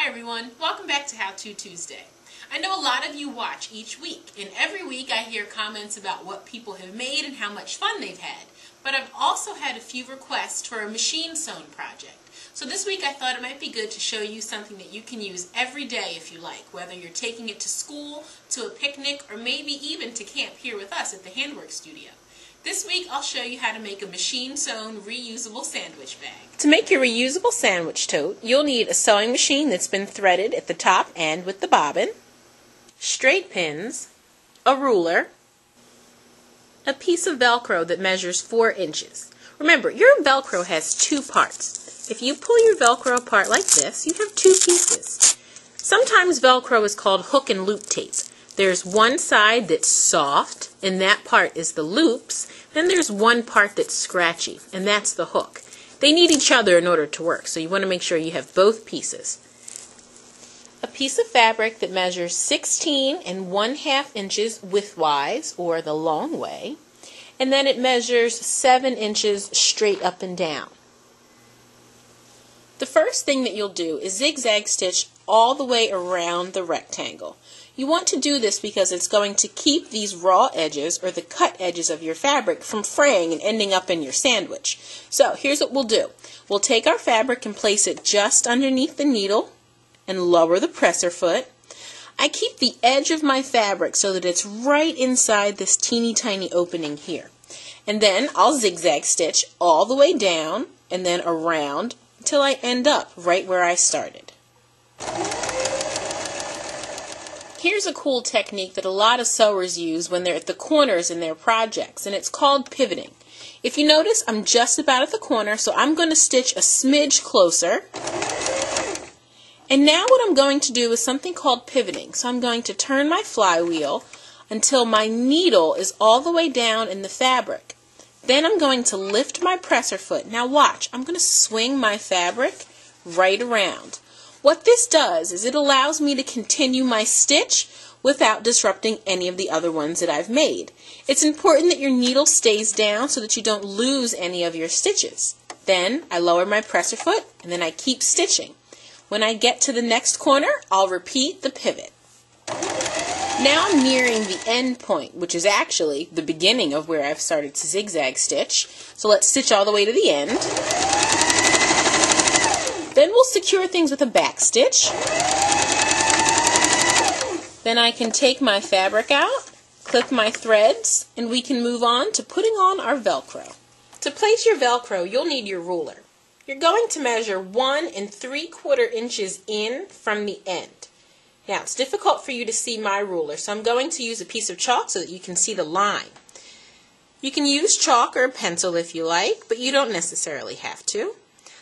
everyone, welcome back to How To Tuesday. I know a lot of you watch each week, and every week I hear comments about what people have made and how much fun they've had. But I've also had a few requests for a machine sewn project. So this week I thought it might be good to show you something that you can use every day if you like, whether you're taking it to school, to a picnic, or maybe even to camp here with us at the Handwork studio. This week I'll show you how to make a machine-sewn reusable sandwich bag. To make your reusable sandwich tote, you'll need a sewing machine that's been threaded at the top and with the bobbin, straight pins, a ruler, a piece of Velcro that measures 4 inches. Remember, your Velcro has 2 parts. If you pull your Velcro apart like this, you have 2 pieces. Sometimes Velcro is called hook and loop tape. There's one side that's soft, and that part is the loops. Then there's one part that's scratchy, and that's the hook. They need each other in order to work, so you want to make sure you have both pieces. A piece of fabric that measures 16 1/2 inches widthwise, or the long way, and then it measures 7 inches straight up and down. The first thing that you'll do is zigzag stitch all the way around the rectangle. You want to do this because it's going to keep these raw edges or the cut edges of your fabric from fraying and ending up in your sandwich. So here's what we'll do. We'll take our fabric and place it just underneath the needle and lower the presser foot. I keep the edge of my fabric so that it's right inside this teeny tiny opening here. And then I'll zigzag stitch all the way down and then around until I end up right where I started. Here's a cool technique that a lot of sewers use when they're at the corners in their projects, and it's called pivoting. If you notice, I'm just about at the corner, so I'm going to stitch a smidge closer. And now what I'm going to do is something called pivoting. So I'm going to turn my flywheel until my needle is all the way down in the fabric. Then I'm going to lift my presser foot. Now watch, I'm going to swing my fabric right around. What this does is it allows me to continue my stitch without disrupting any of the other ones that I've made. It's important that your needle stays down so that you don't lose any of your stitches. Then I lower my presser foot and then I keep stitching. When I get to the next corner, I'll repeat the pivot. Now I'm nearing the end point, which is actually the beginning of where I've started to zigzag stitch. So let's stitch all the way to the end. Then we'll secure things with a back stitch. Then I can take my fabric out, clip my threads, and we can move on to putting on our Velcro. To place your Velcro, you'll need your ruler. You're going to measure 1 3/4 inches in from the end. Now, it's difficult for you to see my ruler, so I'm going to use a piece of chalk so that you can see the line. You can use chalk or a pencil if you like, but you don't necessarily have to.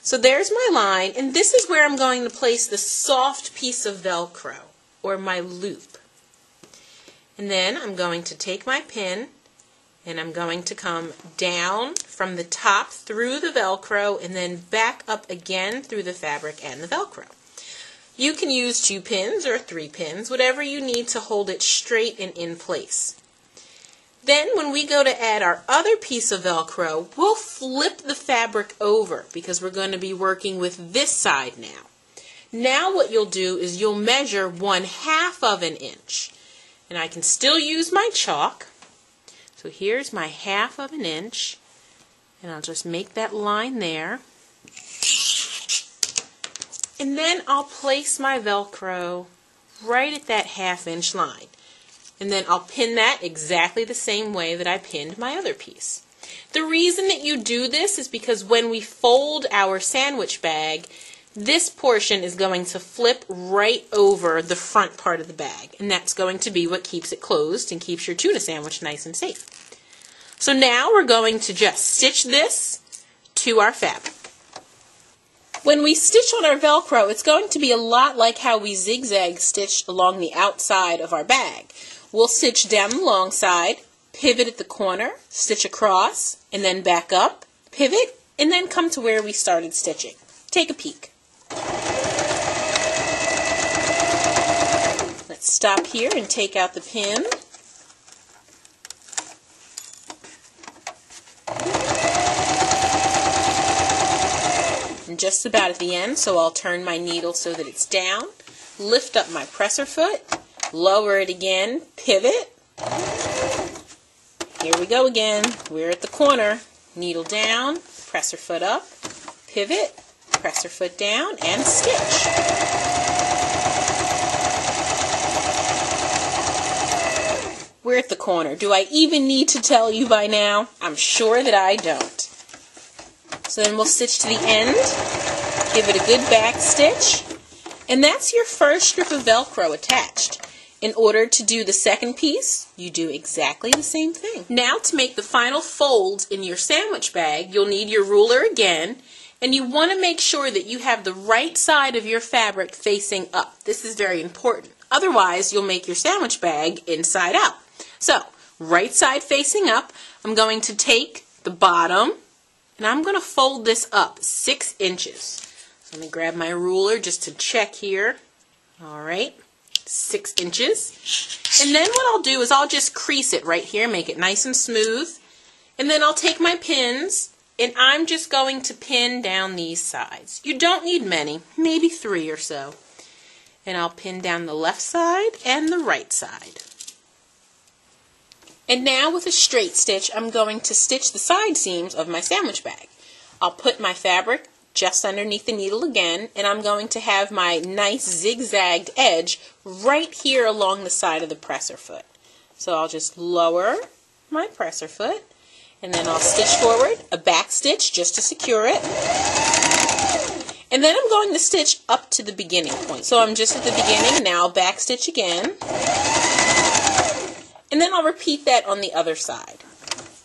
So there's my line, and this is where I'm going to place the soft piece of Velcro, or my loop. And then I'm going to take my pin, and I'm going to come down from the top through the Velcro, and then back up again through the fabric and the Velcro. You can use 2 pins or 3 pins, whatever you need to hold it straight and in place. Then when we go to add our other piece of Velcro, we'll flip the fabric over because we're going to be working with this side now. Now what you'll do is you'll measure 1/2 of an inch. And I can still use my chalk. So here's my 1/2 of an inch. And I'll just make that line there. And then I'll place my Velcro right at that 1/2 inch line. And then I'll pin that exactly the same way that I pinned my other piece. The reason that you do this is because when we fold our sandwich bag, this portion is going to flip right over the front part of the bag. And that's going to be what keeps it closed and keeps your tuna sandwich nice and safe. So now we're going to just stitch this to our fabric. When we stitch on our Velcro, it's going to be a lot like how we zigzag stitched along the outside of our bag. We'll stitch down the long side, pivot at the corner, stitch across, and then back up, pivot, and then come to where we started stitching. Take a peek. Let's stop here and take out the pin. I'm just about at the end, so I'll turn my needle so that it's down, lift up my presser foot, lower it again, pivot. Here we go again. We're at the corner. Needle down, presser foot up, pivot, presser foot down, and stitch. We're at the corner. Do I even need to tell you by now? I'm sure that I don't. So then we'll stitch to the end, give it a good back stitch, and that's your first strip of Velcro attached. In order to do the second piece, you do exactly the same thing. Now to make the final folds in your sandwich bag, you'll need your ruler again, and you want to make sure that you have the right side of your fabric facing up. This is very important. Otherwise, you'll make your sandwich bag inside out. So, right side facing up, I'm going to take the bottom, and I'm going to fold this up 6 inches. So let me grab my ruler just to check here. All right, 6 inches. And then what I'll do is I'll just crease it right here, make it nice and smooth. And then I'll take my pins, and I'm just going to pin down these sides. You don't need many, maybe 3 or so. And I'll pin down the left side and the right side. And now with a straight stitch, I'm going to stitch the side seams of my sandwich bag. I'll put my fabric just underneath the needle again, and I'm going to have my nice zigzagged edge right here along the side of the presser foot. So I'll just lower my presser foot, and then I'll stitch forward, a back stitch just to secure it. And then I'm going to stitch up to the beginning point. So I'm just at the beginning, now I'll back stitch again. And then I'll repeat that on the other side.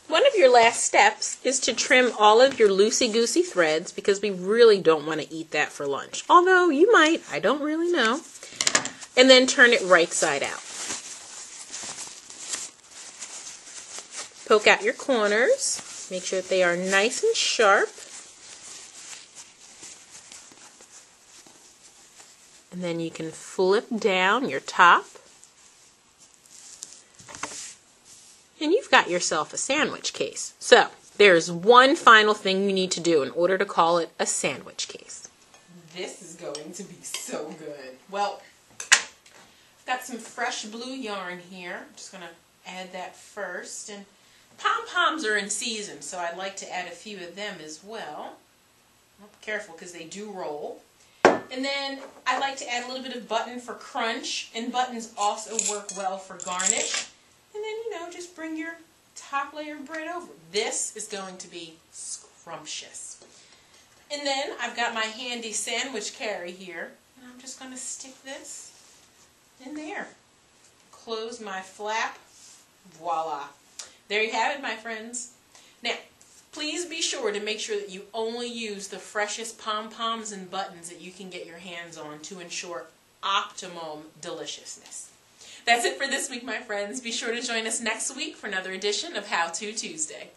One of your last steps is to trim all of your loosey-goosey threads because we really don't want to eat that for lunch. Although you might, I don't really know. And then turn it right side out. Poke out your corners. Make sure that they are nice and sharp. And then you can flip down your top. And you've got yourself a sandwich case. So, there's one final thing you need to do in order to call it a sandwich case. This is going to be so good. Well, I've got some fresh blue yarn here. I'm just going to add that first. And pom-poms are in season, so I'd like to add a few of them as well. Be careful because they do roll. And then I like to add a little bit of button for crunch, and buttons also work well for garnish. And then, you know, just bring your top layer of bread over. This is going to be scrumptious. And then I've got my handy sandwich carry here, and I'm just going to stick this in there. Close my flap. Voila. There you have it, my friends. Now, please be sure to make sure that you only use the freshest pom-poms and buttons that you can get your hands on to ensure optimum deliciousness. That's it for this week, my friends. Be sure to join us next week for another edition of How To Tuesday.